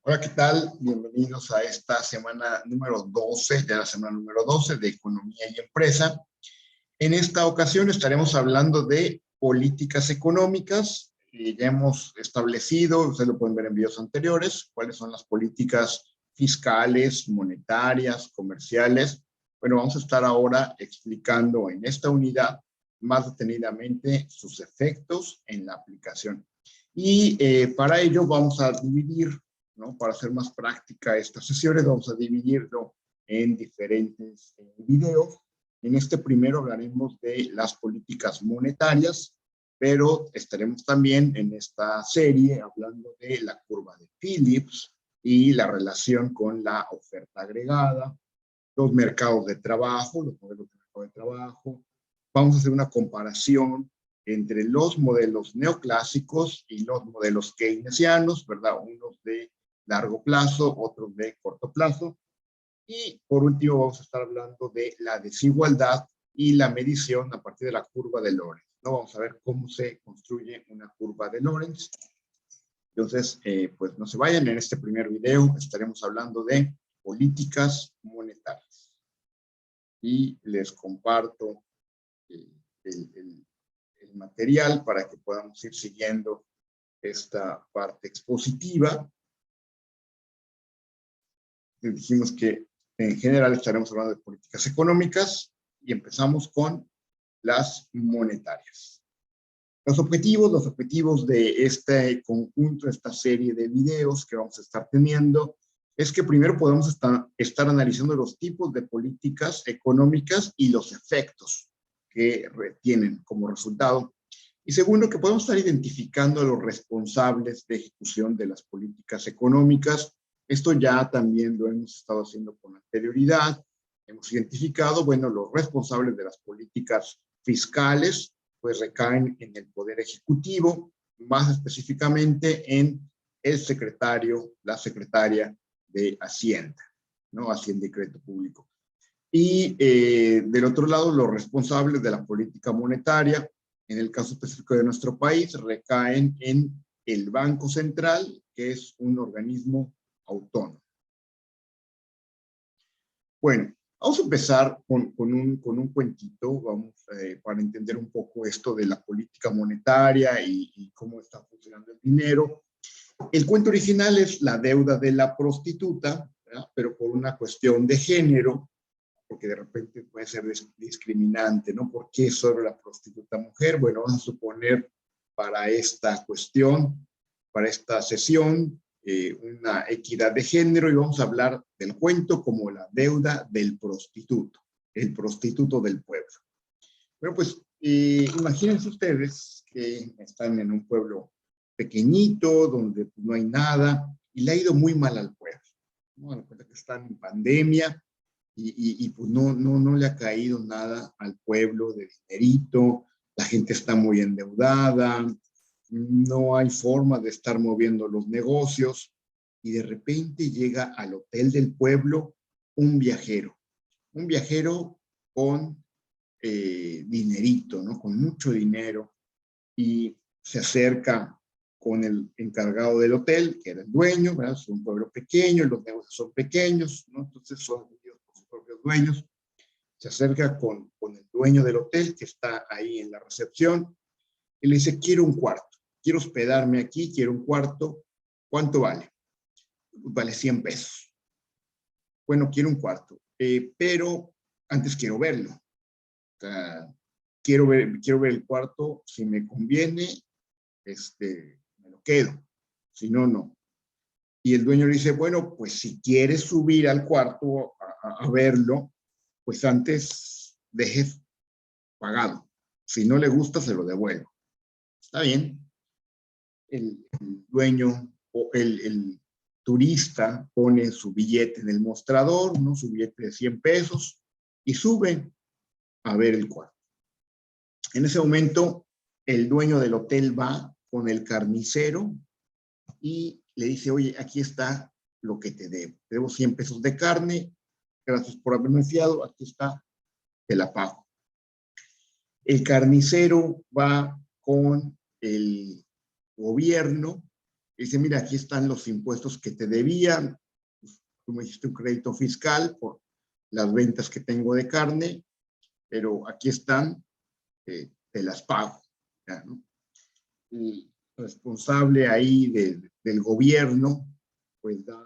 Hola, ¿qué tal? Bienvenidos a esta semana número 12, ya la semana número 12 de Economía y Empresa. En esta ocasión estaremos hablando de políticas económicas. Ya hemos establecido, ustedes lo pueden ver en videos anteriores, cuáles son las políticas fiscales, monetarias, comerciales. Bueno, vamos a estar ahora explicando en esta unidad más detenidamente sus efectos en la aplicación. Y para ello vamos a dividir, ¿no? Para hacer más práctica estas sesiones, vamos a dividirlo en diferentes videos. En este primero hablaremos de las políticas monetarias, pero estaremos también en esta serie hablando de la curva de Phillips y la relación con la oferta agregada, los mercados de trabajo, los modelos de mercado de trabajo. Vamos a hacer una comparación entre los modelos neoclásicos y los modelos keynesianos, ¿verdad? Unos de largo plazo, otros de corto plazo. Y por último vamos a estar hablando de la desigualdad y la medición a partir de la curva de Lorenz, ¿no? Vamos a ver cómo se construye una curva de Lorenz. Entonces, pues no se vayan, en este primer video estaremos hablando de políticas monetarias. Y les comparto el material para que podamos ir siguiendo esta parte expositiva. Les dijimos que en general estaremos hablando de políticas económicas y empezamos con las monetarias. Los objetivos de este conjunto, esta serie de videos que vamos a estar teniendo, es que primero podemos estar analizando los tipos de políticas económicas y los efectos que tienen como resultado. Y segundo, que podemos estar identificando a los responsables de ejecución de las políticas económicas. Esto ya también lo hemos estado haciendo con anterioridad. Hemos identificado, bueno, los responsables de las políticas fiscales, pues recaen en el Poder Ejecutivo, más específicamente en el secretario, la secretaria de Hacienda, ¿no? Hacienda y Crédito Público. Y del otro lado, los responsables de la política monetaria, en el caso específico de nuestro país, recaen en el Banco Central, que es un organismo autónomo. Bueno, vamos a empezar con un cuentito, vamos, para entender un poco esto de la política monetaria y cómo está funcionando el dinero. El cuento original es la deuda de la prostituta, ¿verdad? Pero por una cuestión de género, porque de repente puede ser discriminante, ¿no? ¿Por qué solo la prostituta mujer? Bueno, vamos a suponer para esta cuestión, para esta sesión, una equidad de género y vamos a hablar del cuento como la deuda del prostituto, el prostituto del pueblo. Bueno, pues imagínense ustedes que están en un pueblo pequeñito, donde no hay nada, y le ha ido muy mal al pueblo, ¿no? A cuenta que están en pandemia, y pues no le ha caído nada al pueblo de dinerito, la gente está muy endeudada, no hay forma de estar moviendo los negocios, y de repente llega al hotel del pueblo un viajero con dinerito, ¿no? Con mucho dinero, y se acerca con el encargado del hotel, que era el dueño, ¿verdad? Es un pueblo pequeño, los negocios son pequeños, ¿no? Entonces son por sus propios dueños. Se acerca con el dueño del hotel, que está ahí en la recepción, y le dice, quiero un cuarto, quiero hospedarme aquí, quiero un cuarto, ¿cuánto vale? Vale 100 pesos. Bueno, quiero un cuarto, pero antes quiero verlo. O sea, quiero ver el cuarto, si me conviene, me lo quedo, si no, no. Y el dueño le dice, bueno, pues si quieres subir al cuarto a verlo, pues antes dejes pagado. Si no le gusta, se lo devuelvo. Está bien. El dueño o el turista pone su billete en el mostrador, ¿no? Su billete de 100 pesos, y sube a ver el cuarto. En ese momento, el dueño del hotel va con el carnicero y le dice, oye, aquí está lo que te debo. Te debo 100 pesos de carne, gracias por haberme fiado, aquí está, te la pago. El carnicero va con el gobierno Dice, mira, aquí están los impuestos que te debían. Tú me hiciste un crédito fiscal por las ventas que tengo de carne, pero aquí están, te las pago. ¿Ya, no? El responsable ahí del gobierno, pues da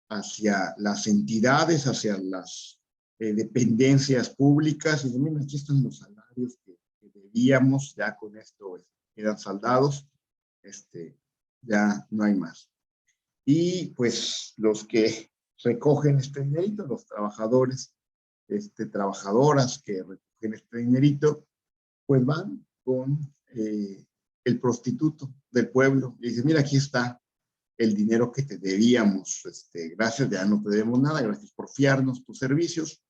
hacia las entidades, hacia las dependencias públicas, y dice, mira, aquí están los salarios que debíamos, ya con esto quedan saldados, ya no hay más. Y pues los que recogen este dinerito, los trabajadores, trabajadoras que recogen este dinerito, pues van con el prostituto del pueblo y dicen, mira, aquí está el dinero que te debíamos, gracias, ya no te debemos nada, gracias por fiarnos tus servicios,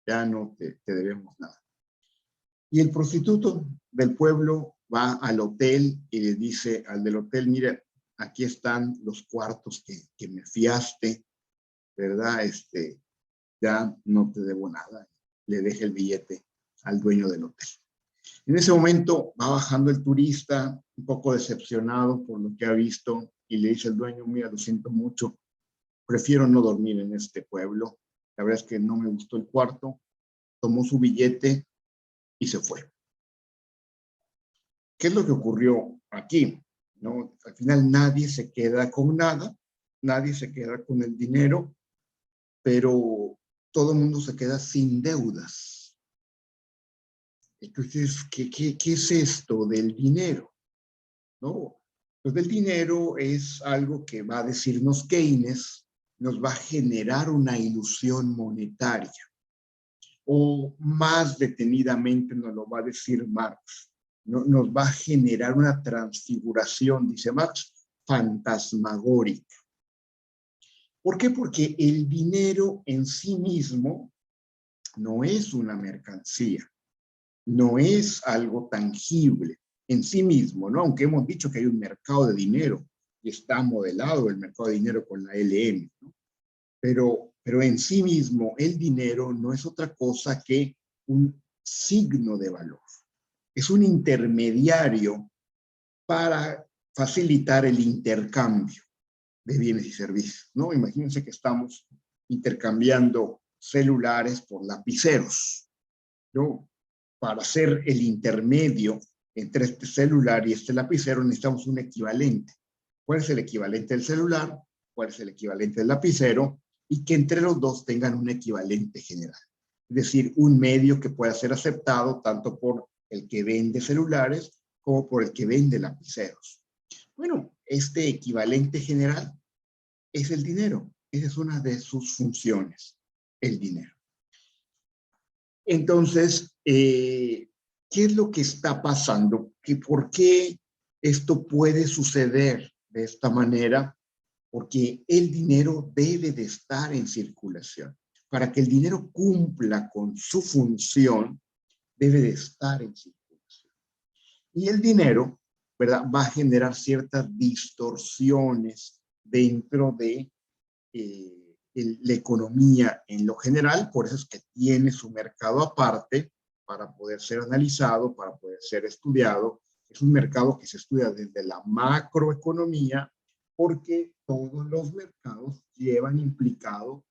ya no te debemos nada. Y el prostituto del pueblo va al hotel y le dice al del hotel, mira, aquí están los cuartos que me fiaste, ¿verdad? Ya no te debo nada. Le deja el billete al dueño del hotel. En ese momento va bajando el turista, un poco decepcionado por lo que ha visto, y le dice al dueño, mira, lo siento mucho, prefiero no dormir en este pueblo. La verdad es que no me gustó el cuarto. Tomó su billete y se fue. ¿Qué es lo que ocurrió aquí? ¿No? Al final nadie se queda con nada, nadie se queda con el dinero, pero todo el mundo se queda sin deudas. Entonces, ¿qué es esto del dinero? ¿No? Pues del dinero es algo que va a decirnos Keynes, nos va a generar una ilusión monetaria. O más detenidamente nos lo va a decir Marx, nos va a generar una transfiguración, dice Marx, fantasmagórica. ¿Por qué? Porque el dinero en sí mismo no es una mercancía, no es algo tangible en sí mismo, ¿no? Aunque hemos dicho que hay un mercado de dinero y está modelado el mercado de dinero con la LM, ¿no? Pero en sí mismo el dinero no es otra cosa que un signo de valor. Es un intermediario para facilitar el intercambio de bienes y servicios, ¿no? Imagínense que estamos intercambiando celulares por lapiceros, ¿no? Para hacer el intermedio entre este celular y este lapicero necesitamos un equivalente. ¿Cuál es el equivalente del celular? ¿Cuál es el equivalente del lapicero? Y que entre los dos tengan un equivalente general. Es decir, un medio que pueda ser aceptado tanto por el que vende celulares como por el que vende lapiceros. Bueno, este equivalente general es el dinero. Esa es una de sus funciones, el dinero. Entonces, ¿qué es lo que está pasando? ¿Por qué esto puede suceder de esta manera? Porque el dinero debe de estar en circulación. Para que el dinero cumpla con su función, debe de estar en circulación. Y el dinero, ¿verdad?, va a generar ciertas distorsiones dentro de la economía en lo general, por eso es que tiene su mercado aparte para poder ser analizado, para poder ser estudiado. Es un mercado que se estudia desde la macroeconomía porque todos los mercados llevan implicado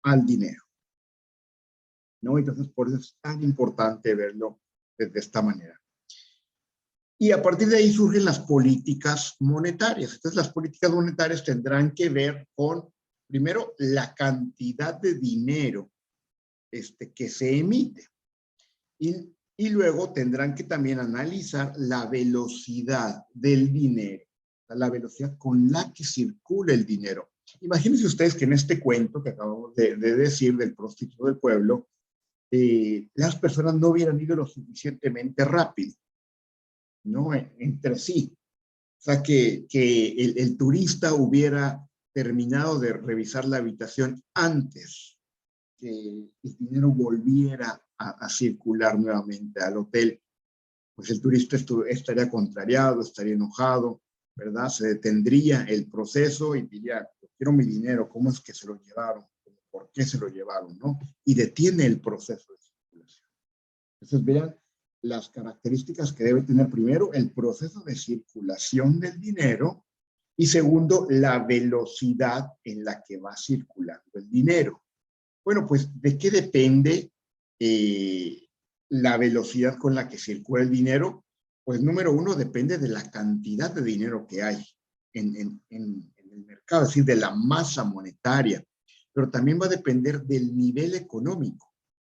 al dinero, ¿no? Entonces, por eso es tan importante verlo desde esta manera. Y a partir de ahí surgen las políticas monetarias. Entonces, las políticas monetarias tendrán que ver con, primero, la cantidad de dinero que se emite. Y luego tendrán que también analizar la velocidad del dinero, la velocidad con la que circula el dinero. Imagínense ustedes que en este cuento que acabamos de decir del prostituto del pueblo, las personas no hubieran ido lo suficientemente rápido, ¿no? Entre sí. O sea, que el turista hubiera terminado de revisar la habitación antes que el dinero volviera a circular nuevamente al hotel, pues el turista estaría contrariado, estaría enojado, ¿verdad? Se detendría el proceso y diría, quiero mi dinero, ¿cómo es que se lo llevaron? ¿Por qué se lo llevaron? ¿No? Y detiene el proceso de circulación. Entonces, vean las características que debe tener primero el proceso de circulación del dinero Y segundo, la velocidad en la que va circulando el dinero. Bueno, pues, ¿de qué depende la velocidad con la que circula el dinero? Pues, número uno, depende de la cantidad de dinero que hay en el mercado, es decir, de la masa monetaria, pero también va a depender del nivel económico,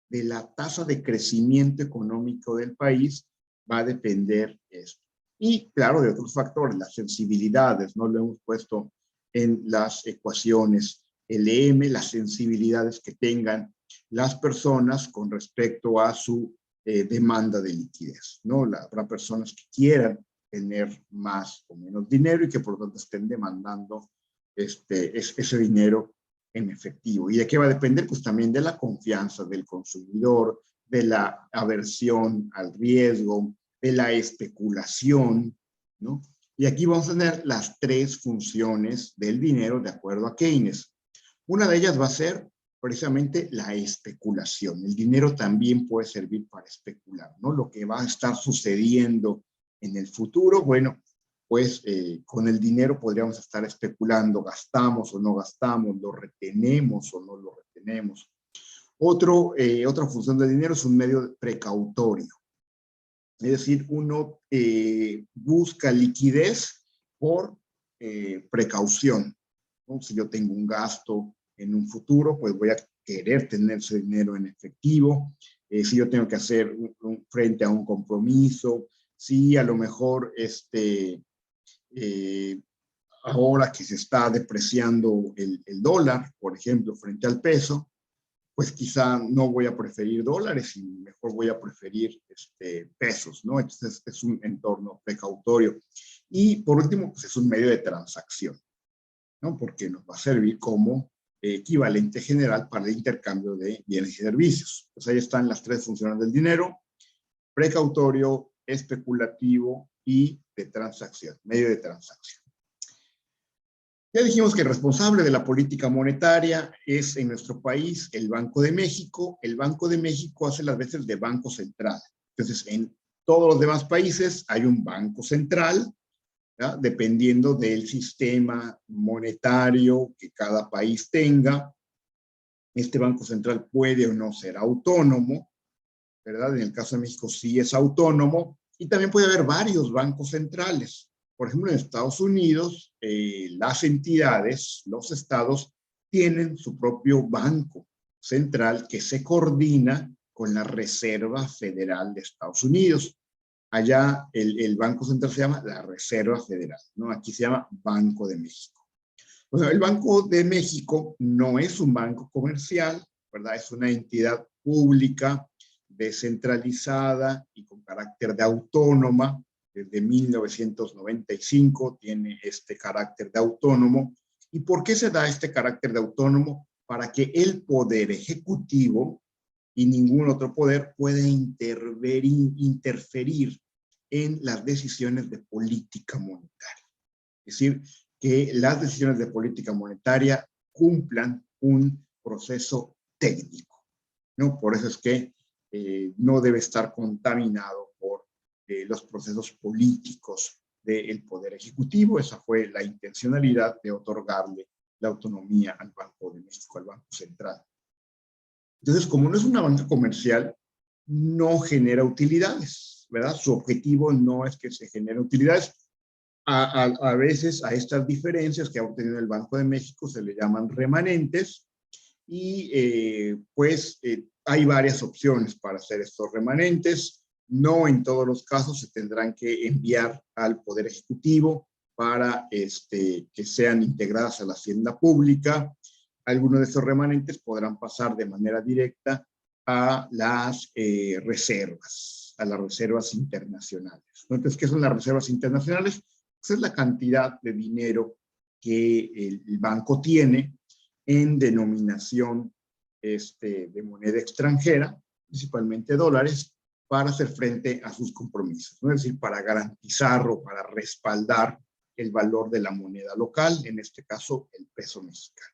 de la tasa de crecimiento económico del país, va a depender esto. Y, claro, de otros factores, las sensibilidades, ¿no? Lo hemos puesto en las ecuaciones LM, las sensibilidades que tengan las personas con respecto a su demanda de liquidez, ¿no? Habrá personas que quieran tener más o menos dinero y que por lo tanto estén demandando ese dinero en efectivo. ¿Y de qué va a depender? Pues también de la confianza del consumidor, de la aversión al riesgo, de la especulación, ¿no? Y aquí vamos a tener las tres funciones del dinero de acuerdo a Keynes. Una de ellas va a ser precisamente la especulación. El dinero también puede servir para especular, ¿no? Lo que va a estar sucediendo en el futuro, bueno, pues con el dinero podríamos estar especulando, gastamos o no gastamos, lo retenemos o no lo retenemos. Otra función del dinero es un medio precautorio. Es decir, uno busca liquidez por precaución, ¿no? Si yo tengo un gasto en un futuro, pues voy a querer tener ese dinero en efectivo. Si yo tengo que hacer frente a un compromiso, si a lo mejor ahora que se está depreciando el dólar, por ejemplo, frente al peso, pues quizá no voy a preferir dólares y mejor voy a preferir pesos, ¿no? Entonces es un entorno precautorio. Y por último, pues es un medio de transacción, ¿no? Porque nos va a servir como equivalente general para el intercambio de bienes y servicios. Pues ahí están las tres funciones del dinero: precautorio, especulativo y de transacción, medio de transacción. Ya dijimos que el responsable de la política monetaria es en nuestro país el Banco de México. El Banco de México hace las veces de banco central. Entonces, en todos los demás países hay un banco central, ¿ya? Dependiendo del sistema monetario que cada país tenga. Este banco central puede o no ser autónomo, ¿verdad? En el caso de México sí es autónomo, y también puede haber varios bancos centrales. Por ejemplo, en Estados Unidos, las entidades, los estados, tienen su propio banco central que se coordina con la Reserva Federal de Estados Unidos. Allá el Banco Central se llama la Reserva Federal, ¿no? Aquí se llama Banco de México. Bueno, el Banco de México no es un banco comercial, ¿verdad? Es una entidad pública, descentralizada y con carácter de autónoma. Desde 1995 tiene este carácter de autónomo. ¿Y por qué se da este carácter de autónomo? Para que el poder ejecutivo y ningún otro poder pueda interferir en las decisiones de política monetaria. Es decir, que las decisiones de política monetaria cumplan un proceso técnico, ¿no? Por eso es que no debe estar contaminado por los procesos políticos del Poder Ejecutivo. Esa fue la intencionalidad de otorgarle la autonomía al Banco de México, al Banco Central. Entonces, como no es una banca comercial, no genera utilidades, ¿verdad? Su objetivo no es que se generen utilidades. A veces a estas diferencias que ha obtenido el Banco de México se le llaman remanentes, y hay varias opciones para hacer estos remanentes. No en todos los casos se tendrán que enviar al Poder Ejecutivo para que sean integradas a la hacienda pública. Algunos de estos remanentes podrán pasar de manera directa a las reservas, a las reservas internacionales. Entonces, ¿qué son las reservas internacionales? Pues es la cantidad de dinero que el banco tiene en denominación de moneda extranjera, principalmente dólares, para hacer frente a sus compromisos, ¿no? Es decir, para garantizar o para respaldar el valor de la moneda local, en este caso el peso mexicano.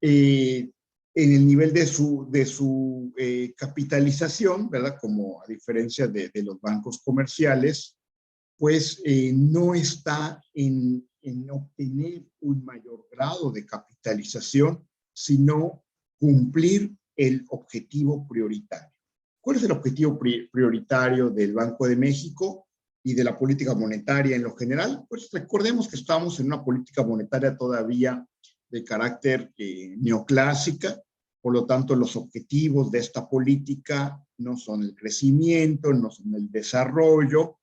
En el nivel de su capitalización, ¿verdad? Como a diferencia de los bancos comerciales, pues no está en obtener un mayor grado de capitalización, sino cumplir el objetivo prioritario. ¿Cuál es el objetivo prioritario del Banco de México y de la política monetaria en lo general? Pues recordemos que estamos en una política monetaria todavía de carácter neoclásica, por lo tanto los objetivos de esta política no son el crecimiento, no son el desarrollo.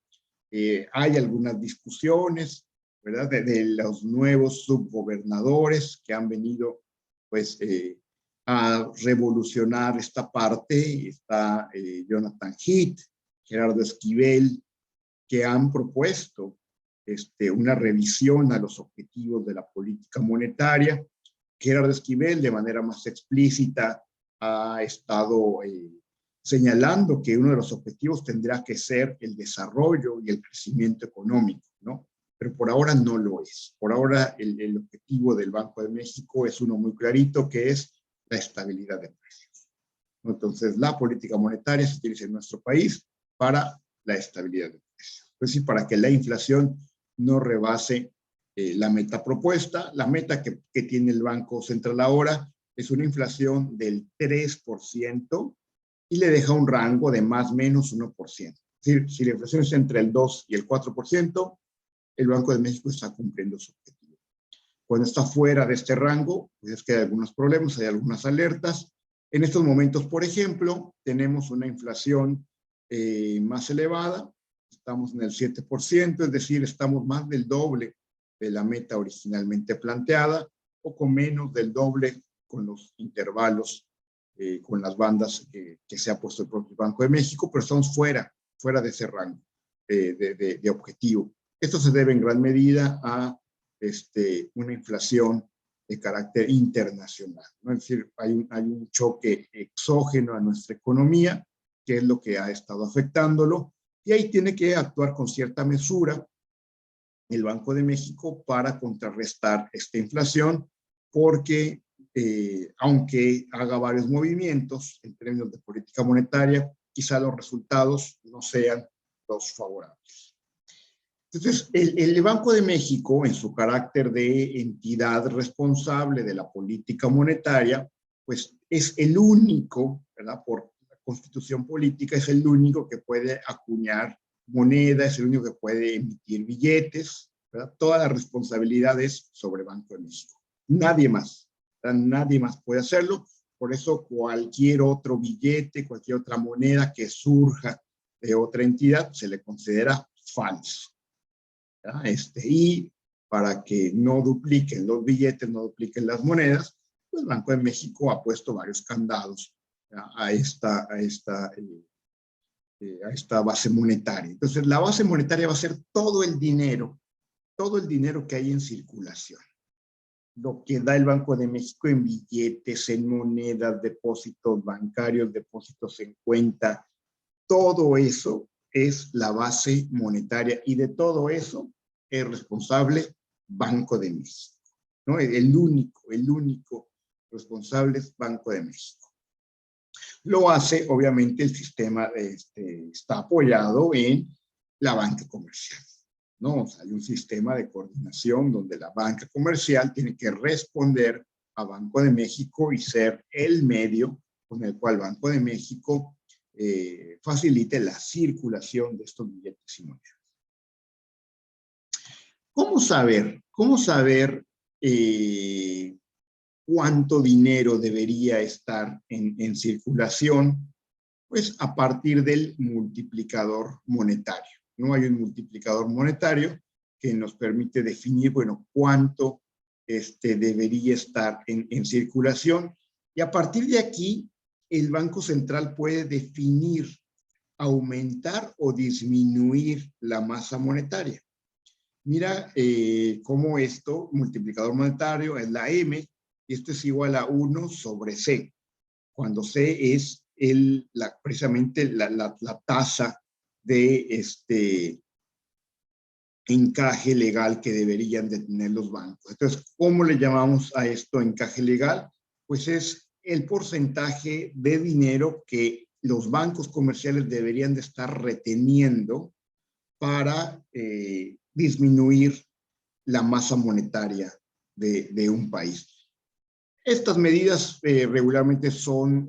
Hay algunas discusiones, ¿verdad?, de los nuevos subgobernadores que han venido, pues, a revolucionar esta parte. Está Jonathan Heath, Gerardo Esquivel, que han propuesto una revisión a los objetivos de la política monetaria. Gerardo Esquivel, de manera más explícita, ha estado señalando que uno de los objetivos tendrá que ser el desarrollo y el crecimiento económico, ¿no? Pero por ahora no lo es. Por ahora el objetivo del Banco de México es uno muy clarito, que es la estabilidad de precios. Entonces, la política monetaria se utiliza en nuestro país para la estabilidad de precios. Es decir, para que la inflación no rebase la meta propuesta. La meta que tiene el Banco Central ahora es una inflación del 3%, y le deja un rango de más o menos 1%. Es decir, si la inflación es entre el 2 y el 4%, el Banco de México está cumpliendo su objetivo. Cuando está fuera de este rango, pues es que hay algunos problemas, hay algunas alertas. En estos momentos, por ejemplo, tenemos una inflación más elevada, estamos en el 7%, es decir, estamos más del doble de la meta originalmente planteada, o con menos del doble con los intervalos, con las bandas que se ha puesto el propio Banco de México, pero estamos fuera de ese rango de objetivo. Esto se debe en gran medida a una inflación de carácter internacional, ¿no? Es decir, hay un choque exógeno a nuestra economía, que es lo que ha estado afectándolo, y ahí tiene que actuar con cierta mesura el Banco de México para contrarrestar esta inflación, porque aunque haga varios movimientos en términos de política monetaria, quizá los resultados no sean los favorables. Entonces, el Banco de México, en su carácter de entidad responsable de la política monetaria, pues es el único, ¿verdad?, por la Constitución política, es el único que puede acuñar moneda, es el único que puede emitir billetes, ¿verdad? Toda la responsabilidad es sobre Banco de México. Nadie más. Nadie más puede hacerlo. Por eso cualquier otro billete, cualquier otra moneda que surja de otra entidad se le considera falso. Y para que no dupliquen los billetes, no dupliquen las monedas, pues Banco de México ha puesto varios candados a esta base monetaria. Entonces, la base monetaria va a ser todo el dinero que hay en circulación. Lo que da el Banco de México en billetes, en monedas, depósitos bancarios, depósitos en cuenta, todo eso es la base monetaria, y de todo eso es responsable Banco de México, ¿no? El único responsable es Banco de México. Lo hace, obviamente, el sistema está apoyado en la banca comercial, ¿no? O sea, hay un sistema de coordinación donde la banca comercial tiene que responder a Banco de México y ser el medio con el cual Banco de México facilite la circulación de estos billetes y monedas. ¿Cómo saber cuánto dinero debería estar en circulación? Pues a partir del multiplicador monetario. No hay un multiplicador monetario que nos permite definir, bueno, cuánto debería estar en circulación. Y a partir de aquí, el Banco Central puede definir, aumentar o disminuir la masa monetaria. Mira cómo esto, multiplicador monetario, es la M, y esto es igual a 1 sobre C, cuando C es precisamente la tasa de encaje legal que deberían de tener los bancos. Entonces, ¿cómo le llamamos a esto encaje legal? Pues es el porcentaje de dinero que los bancos comerciales deberían de estar reteniendo para disminuir la masa monetaria de un país. Estas medidas regularmente son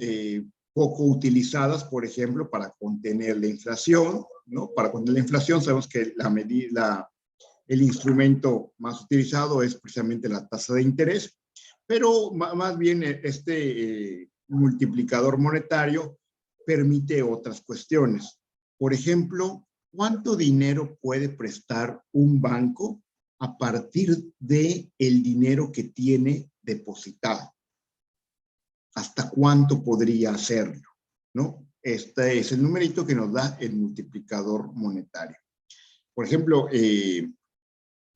poco utilizadas, por ejemplo, para contener la inflación, ¿no? Para contener la inflación sabemos que el instrumento más utilizado es precisamente la tasa de interés, pero más bien este multiplicador monetario permite otras cuestiones. Por ejemplo, ¿cuánto dinero puede prestar un banco a partir del dinero que tiene depositado? ¿Hasta cuánto podría hacerlo? ¿No? Este es el numerito que nos da el multiplicador monetario. Por ejemplo,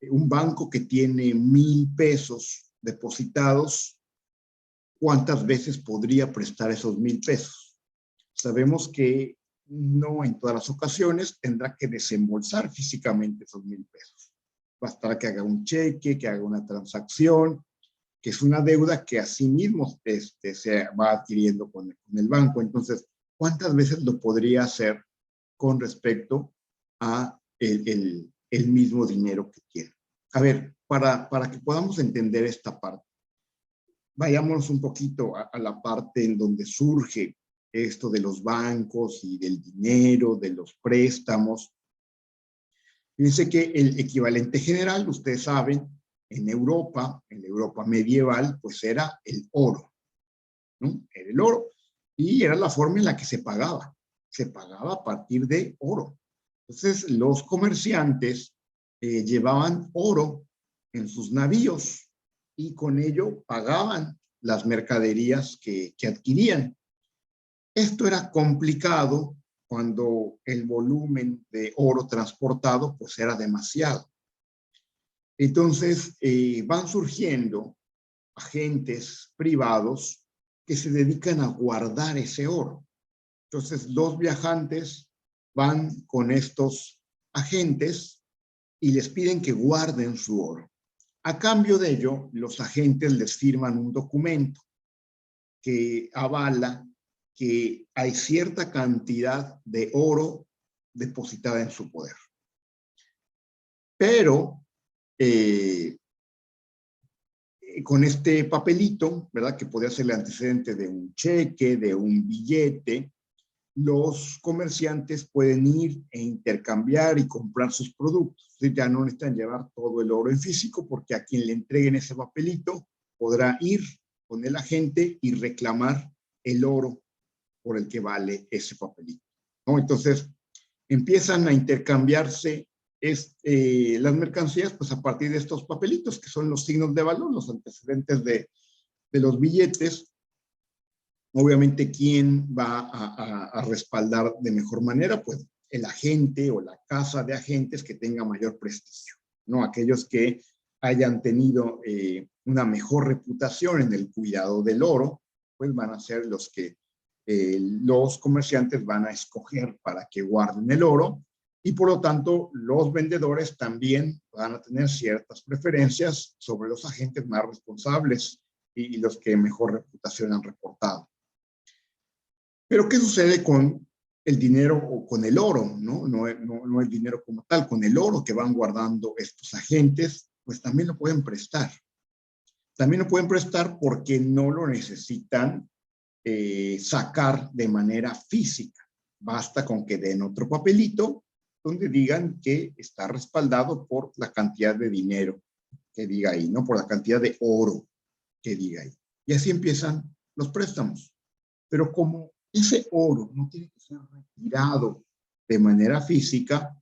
un banco que tiene 1,000 pesos depositados, ¿cuántas veces podría prestar esos 1,000 pesos? Sabemos que no en todas las ocasiones tendrá que desembolsar físicamente esos 1,000 pesos. Bastará que haga un cheque, que haga una transacción, que es una deuda que así mismo se va adquiriendo con el banco. Entonces, ¿cuántas veces lo podría hacer con respecto a el mismo dinero que tiene? A ver, para que podamos entender esta parte, vayámonos un poquito a la parte en donde surge esto de los bancos y del dinero, de los préstamos. Fíjense que el equivalente general, ustedes saben, en la Europa medieval, pues era el oro, ¿no? Era el oro. Y era la forma en la que se pagaba. Se pagaba a partir de oro. Entonces, los comerciantes llevaban oro en sus navíos y con ello pagaban las mercaderías que adquirían. Esto era complicado cuando el volumen de oro transportado pues era demasiado. Entonces van surgiendo agentes privados que se dedican a guardar ese oro. Entonces los viajantes van con estos agentes y les piden que guarden su oro. A cambio de ello, los agentes les firman un documento que avala que hay cierta cantidad de oro depositada en su poder. Pero con este papelito, ¿verdad? Que podría ser el antecedente de un cheque, de un billete, los comerciantes pueden ir e intercambiar y comprar sus productos. Ya no necesitan llevar todo el oro en físico porque a quien le entreguen ese papelito podrá ir con el agente y reclamar el oro por el que vale ese papelito, ¿no? Entonces, empiezan a intercambiarse las mercancías pues a partir de estos papelitos que son los signos de valor, los antecedentes de los billetes. Obviamente, ¿quién va a respaldar de mejor manera? Pues el agente o la casa de agentes que tenga mayor prestigio, ¿no? Aquellos que hayan tenido una mejor reputación en el cuidado del oro, pues van a ser los que los comerciantes van a escoger para que guarden el oro y por lo tanto los vendedores también van a tener ciertas preferencias sobre los agentes más responsables y los que mejor reputación han reportado. Pero ¿qué sucede con el dinero o con el oro? No el dinero como tal, con el oro que van guardando estos agentes, pues también lo pueden prestar. También lo pueden prestar porque no lo necesitan sacar de manera física. Basta con que den otro papelito donde digan que está respaldado por la cantidad de dinero que diga ahí, ¿no? Por la cantidad de oro que diga ahí. Y así empiezan los préstamos. Pero como ese oro no tiene que ser retirado de manera física,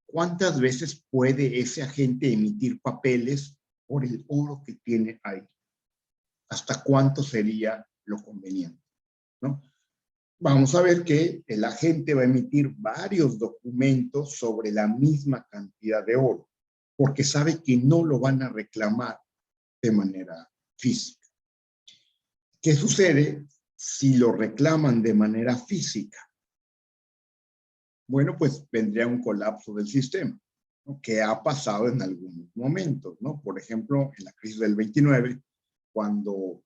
¿cuántas veces puede ese agente emitir papeles por el oro que tiene ahí? ¿Hasta cuánto sería lo conveniente? ¿No? Vamos a ver que el agente va a emitir varios documentos sobre la misma cantidad de oro, porque sabe que no lo van a reclamar de manera física. ¿Qué sucede si lo reclaman de manera física? Bueno, pues vendría un colapso del sistema, ¿no? Que ha pasado en algunos momentos, ¿no? Por ejemplo, en la crisis del 29, cuando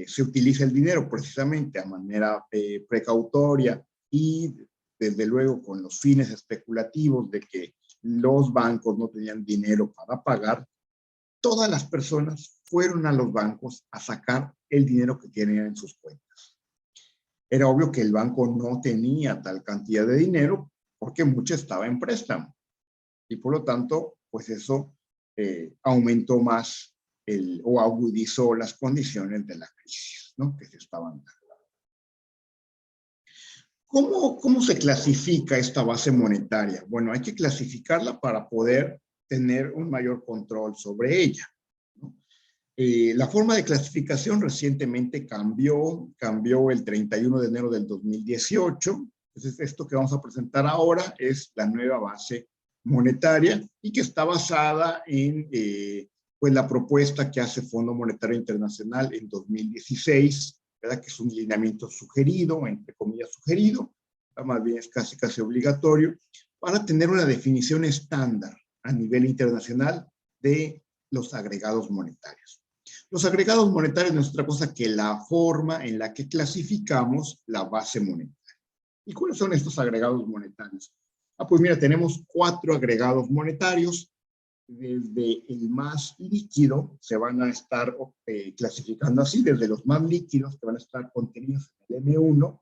se utiliza el dinero precisamente a manera precautoria y desde luego con los fines especulativos de que los bancos no tenían dinero para pagar, todas las personas fueron a los bancos a sacar el dinero que tenían en sus cuentas. Era obvio que el banco no tenía tal cantidad de dinero porque mucho estaba en préstamo. Y por lo tanto, pues eso aumentó más o agudizó las condiciones de la crisis, ¿no?, que se estaban dando. ¿Cómo se clasifica esta base monetaria? Bueno, hay que clasificarla para poder tener un mayor control sobre ella, ¿no? La forma de clasificación recientemente cambió el 31 de enero del 2018. Entonces, esto que vamos a presentar ahora es la nueva base monetaria y que está basada en pues la propuesta que hace Fondo Monetario Internacional en 2016, ¿verdad?, que es un lineamiento sugerido, entre comillas sugerido, más bien es casi obligatorio, para tener una definición estándar a nivel internacional de los agregados monetarios. Los agregados monetarios no es otra cosa que la forma en la que clasificamos la base monetaria. ¿Y cuáles son estos agregados monetarios? Pues mira, tenemos 4 agregados monetarios. Desde el más líquido se van a estar clasificando así, desde los más líquidos que van a estar contenidos en el M1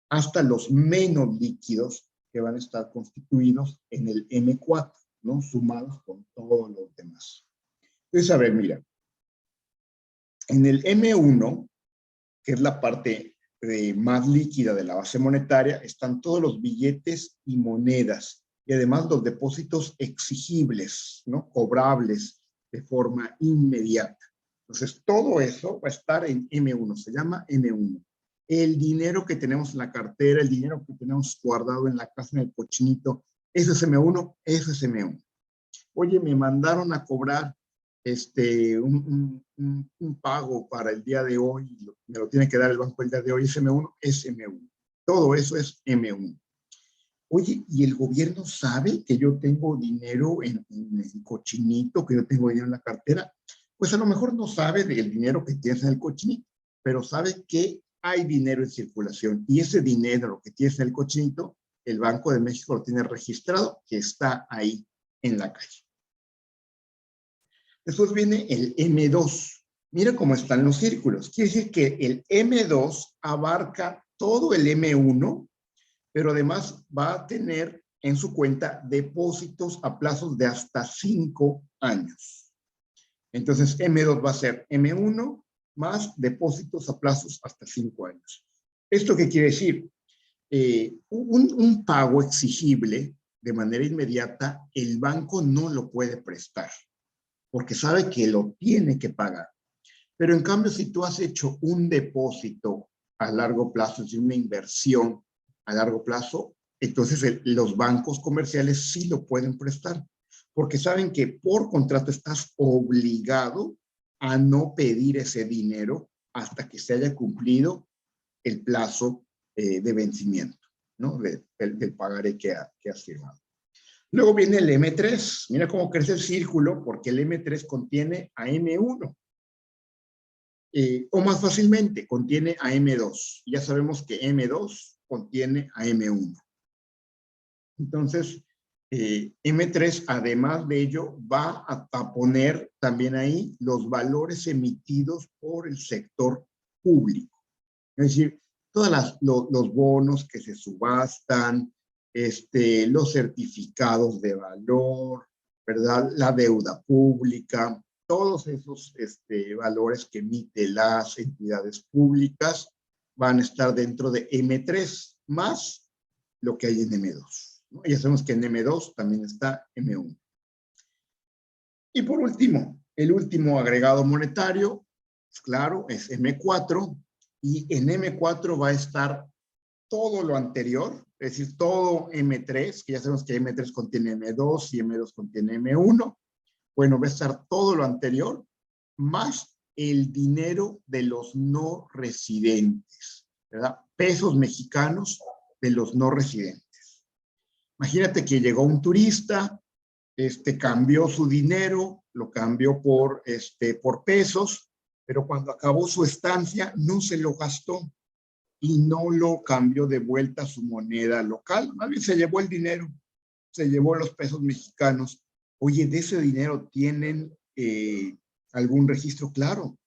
hasta los menos líquidos que van a estar constituidos en el M4, ¿no?, sumados con todos los demás. Entonces, a ver, mira, en el M1, que es la parte más líquida de la base monetaria, están todos los billetes y monedas, y además los depósitos exigibles, ¿no?, cobrables de forma inmediata. Entonces, todo eso va a estar en M1, se llama M1. El dinero que tenemos en la cartera, el dinero que tenemos guardado en la casa, en el cochinito, eso es M1, eso es M1. Oye, me mandaron a cobrar un pago para el día de hoy, me lo tiene que dar el banco el día de hoy, es M1, es M1. Todo eso es M1. Oye, ¿y el gobierno sabe que yo tengo dinero en el cochinito, que yo tengo dinero en la cartera? Pues a lo mejor no sabe del dinero que tienes en el cochinito, pero sabe que hay dinero en circulación. Y ese dinero que tienes en el cochinito, el Banco de México lo tiene registrado, que está ahí en la calle. Después viene el M2. Mira cómo están los círculos. Quiere decir que el M2 abarca todo el M1, pero además va a tener en su cuenta depósitos a plazos de hasta 5 años. Entonces, M2 va a ser M1 más depósitos a plazos hasta 5 años. ¿Esto qué quiere decir? Un pago exigible de manera inmediata, el banco no lo puede prestar, porque sabe que lo tiene que pagar. Pero en cambio, si tú has hecho un depósito a largo plazo, es decir, una inversión a largo plazo, entonces los bancos comerciales sí lo pueden prestar, porque saben que por contrato estás obligado a no pedir ese dinero hasta que se haya cumplido el plazo de vencimiento, ¿no?, del pagaré que has firmado. Luego viene el M3. Mira cómo crece el círculo, porque el M3 contiene a M1. O más fácilmente, contiene a M2. Ya sabemos que M2 contiene a M1. Entonces, M3, además de ello, va a poner también ahí los valores emitidos por el sector público. Es decir, todos los bonos que se subastan, los certificados de valor, ¿verdad?, la deuda pública, todos esos valores que emiten las entidades públicas van a estar dentro de M3, más lo que hay en M2, ¿no? Ya sabemos que en M2 también está M1. Y por último, el último agregado monetario, pues claro, es M4, y en M4 va a estar todo lo anterior, es decir, todo M3, que ya sabemos que M3 contiene M2 y M2 contiene M1. Bueno, va a estar todo lo anterior, más el dinero de los no residentes, ¿verdad? Pesos mexicanos de los no residentes. Imagínate que llegó un turista, cambió su dinero, lo cambió por pesos, pero cuando acabó su estancia no se lo gastó y no lo cambió de vuelta a su moneda local, más bien se llevó el dinero. se llevó los pesos mexicanos. Oye, ¿de ese dinero tienen algún registro? Claro,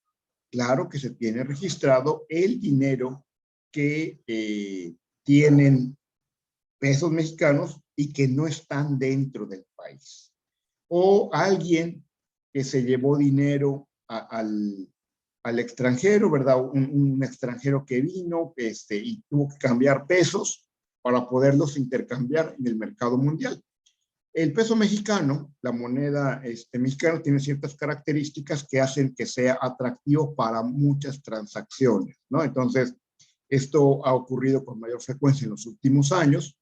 claro que se tiene registrado el dinero que tienen pesos mexicanos y que no están dentro del país. O alguien que se llevó dinero al extranjero, ¿verdad? Un extranjero que vino y tuvo que cambiar pesos para poderlos intercambiar en el mercado mundial. El peso mexicano, la moneda mexicana, tiene ciertas características que hacen que sea atractivo para muchas transacciones, ¿no? Entonces, esto ha ocurrido con mayor frecuencia en los últimos años.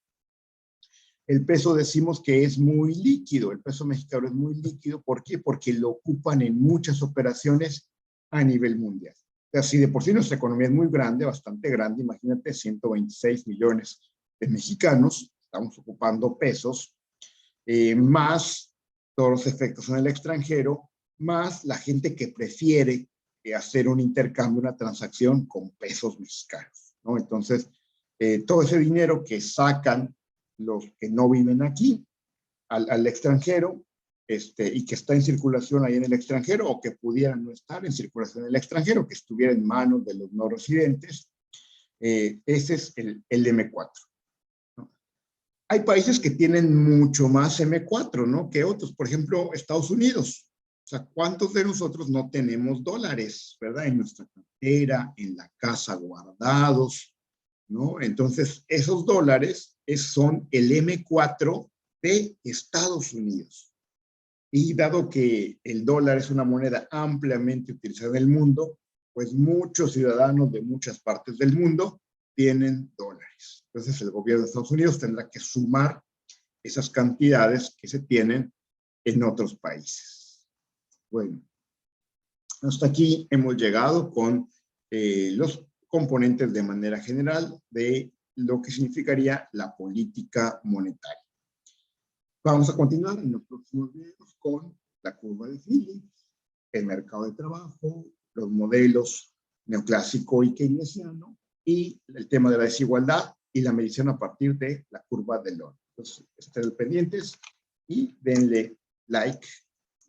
El peso decimos que es muy líquido, el peso mexicano es muy líquido. ¿Por qué? Porque lo ocupan en muchas operaciones a nivel mundial. O sea, si de por sí nuestra economía es muy grande, bastante grande, imagínate 126 millones de mexicanos, estamos ocupando pesos, más todos los efectos en el extranjero, más la gente que prefiere hacer un intercambio, una transacción con pesos mexicanos, ¿no? Entonces, todo ese dinero que sacan los que no viven aquí al extranjero, y que está en circulación ahí en el extranjero, o que pudieran no estar en circulación en el extranjero, que estuviera en manos de los no residentes, ese es el M4. ¿No? Hay países que tienen mucho más M4, ¿no? Que otros, por ejemplo, Estados Unidos. O sea, ¿cuántos de nosotros no tenemos dólares, verdad? En nuestra cartera, en la casa guardados, ¿no? Entonces, esos dólares son el M4 de Estados Unidos. Y dado que el dólar es una moneda ampliamente utilizada en el mundo, pues muchos ciudadanos de muchas partes del mundo tienen dólares. Entonces, el gobierno de Estados Unidos tendrá que sumar esas cantidades que se tienen en otros países. Bueno, hasta aquí hemos llegado con los componentes de manera general de lo que significaría la política monetaria. Vamos a continuar en los próximos videos con la curva de Phillips, el mercado de trabajo, los modelos neoclásico y keynesiano, y el tema de la desigualdad y la medición a partir de la curva de Londres. Entonces, estén pendientes y denle like,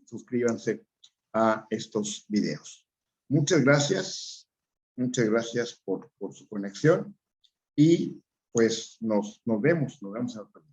suscríbanse a estos videos. Muchas gracias por su conexión y pues nos vemos en la próxima.